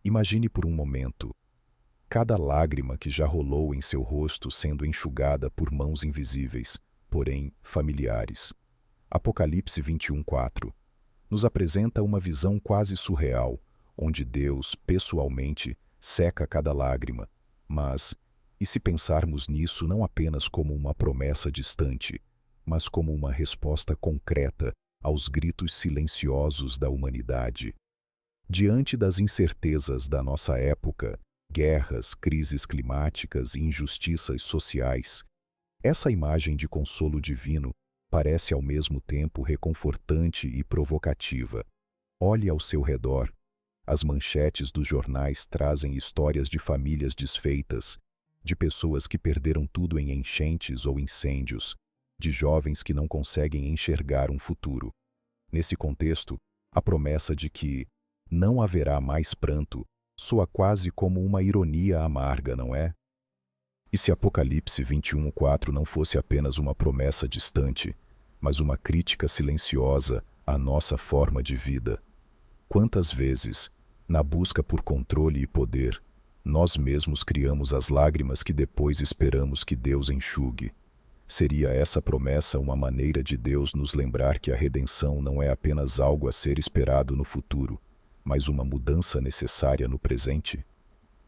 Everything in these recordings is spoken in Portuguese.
Imagine por um momento cada lágrima que já rolou em seu rosto sendo enxugada por mãos invisíveis, porém familiares. Apocalipse 21:4 nos apresenta uma visão quase surreal, onde Deus, pessoalmente, seca cada lágrima. Mas, e se pensarmos nisso não apenas como uma promessa distante, mas como uma resposta concreta aos gritos silenciosos da humanidade? Diante das incertezas da nossa época, guerras, crises climáticas e injustiças sociais, essa imagem de consolo divino parece ao mesmo tempo reconfortante e provocativa. Olhe ao seu redor. As manchetes dos jornais trazem histórias de famílias desfeitas, de pessoas que perderam tudo em enchentes ou incêndios, de jovens que não conseguem enxergar um futuro. Nesse contexto, a promessa de que não haverá mais pranto soa quase como uma ironia amarga, não é? E se Apocalipse 21:4 não fosse apenas uma promessa distante, mas uma crítica silenciosa à nossa forma de vida? Quantas vezes, na busca por controle e poder, nós mesmos criamos as lágrimas que depois esperamos que Deus enxugue? Seria essa promessa uma maneira de Deus nos lembrar que a redenção não é apenas algo a ser esperado no futuro, mas uma mudança necessária no presente?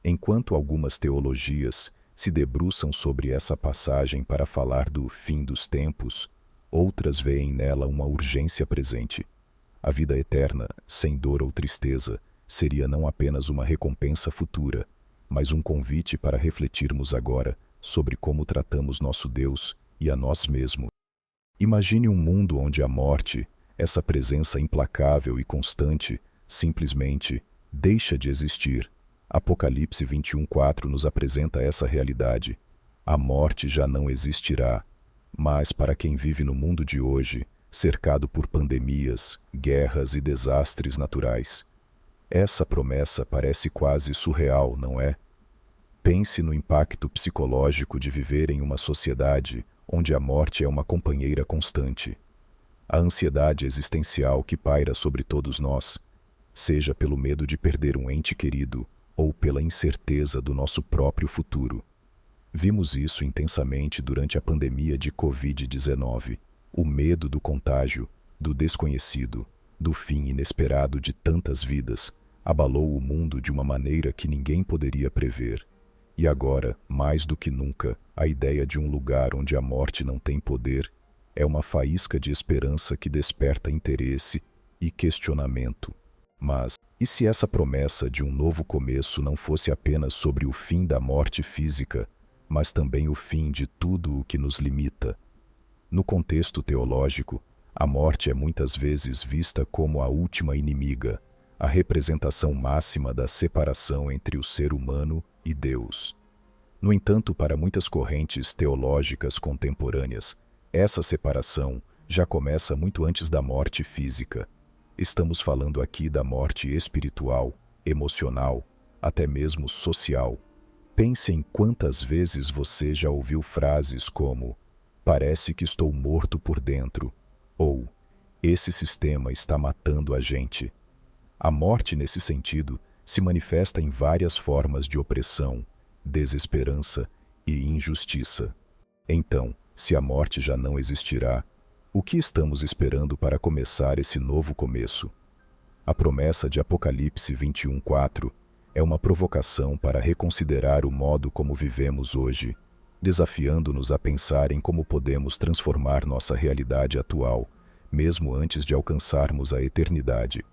Enquanto algumas teologias se debruçam sobre essa passagem para falar do fim dos tempos, outras veem nela uma urgência presente. A vida eterna, sem dor ou tristeza, seria não apenas uma recompensa futura, mas um convite para refletirmos agora sobre como tratamos nosso Deus e a nós mesmos. Imagine um mundo onde a morte, essa presença implacável e constante, simplesmente deixa de existir. Apocalipse 21:4 nos apresenta essa realidade. A morte já não existirá, mas para quem vive no mundo de hoje, cercado por pandemias, guerras e desastres naturais, essa promessa parece quase surreal, não é? Pense no impacto psicológico de viver em uma sociedade onde a morte é uma companheira constante. A ansiedade existencial que paira sobre todos nós, seja pelo medo de perder um ente querido ou pela incerteza do nosso próprio futuro. Vimos isso intensamente durante a pandemia de Covid-19. O medo do contágio, do desconhecido, do fim inesperado de tantas vidas, abalou o mundo de uma maneira que ninguém poderia prever. E agora, mais do que nunca, a ideia de um lugar onde a morte não tem poder é uma faísca de esperança que desperta interesse e questionamento. Mas, e se essa promessa de um novo começo não fosse apenas sobre o fim da morte física, mas também o fim de tudo o que nos limita? No contexto teológico, a morte é muitas vezes vista como a última inimiga, a representação máxima da separação entre o ser humano e Deus. No entanto, para muitas correntes teológicas contemporâneas, essa separação já começa muito antes da morte física. Estamos falando aqui da morte espiritual, emocional, até mesmo social. Pense em quantas vezes você já ouviu frases como "parece que estou morto por dentro" ou "esse sistema está matando a gente". A morte, nesse sentido, se manifesta em várias formas de opressão, desesperança e injustiça. Então, se a morte já não existirá, o que estamos esperando para começar esse novo começo? A promessa de Apocalipse 21:4 é uma provocação para reconsiderar o modo como vivemos hoje, desafiando-nos a pensar em como podemos transformar nossa realidade atual, mesmo antes de alcançarmos a eternidade.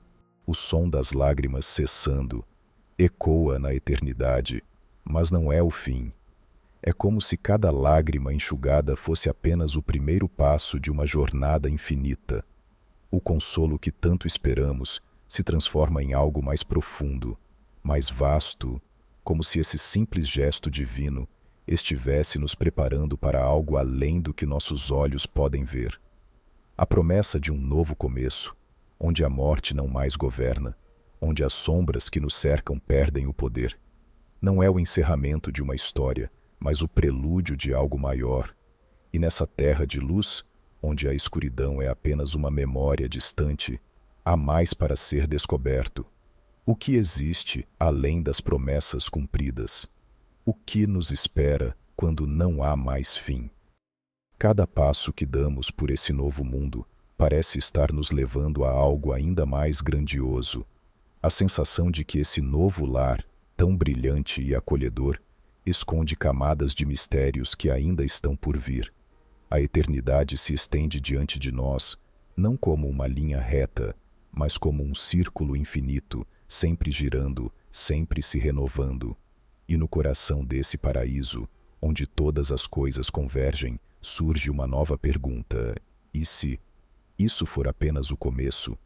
O som das lágrimas cessando ecoa na eternidade, mas não é o fim. É como se cada lágrima enxugada fosse apenas o primeiro passo de uma jornada infinita. O consolo que tanto esperamos se transforma em algo mais profundo, mais vasto, como se esse simples gesto divino estivesse nos preparando para algo além do que nossos olhos podem ver. A promessa de um novo começo, onde a morte não mais governa, onde as sombras que nos cercam perdem o poder, não é o encerramento de uma história, mas o prelúdio de algo maior. E nessa terra de luz, onde a escuridão é apenas uma memória distante, há mais para ser descoberto. O que existe além das promessas cumpridas? O que nos espera quando não há mais fim? Cada passo que damos por esse novo mundo parece estar nos levando a algo ainda mais grandioso. A sensação de que esse novo lar, tão brilhante e acolhedor, esconde camadas de mistérios que ainda estão por vir. A eternidade se estende diante de nós, não como uma linha reta, mas como um círculo infinito, sempre girando, sempre se renovando. E no coração desse paraíso, onde todas as coisas convergem, surge uma nova pergunta: e se isso for apenas o começo?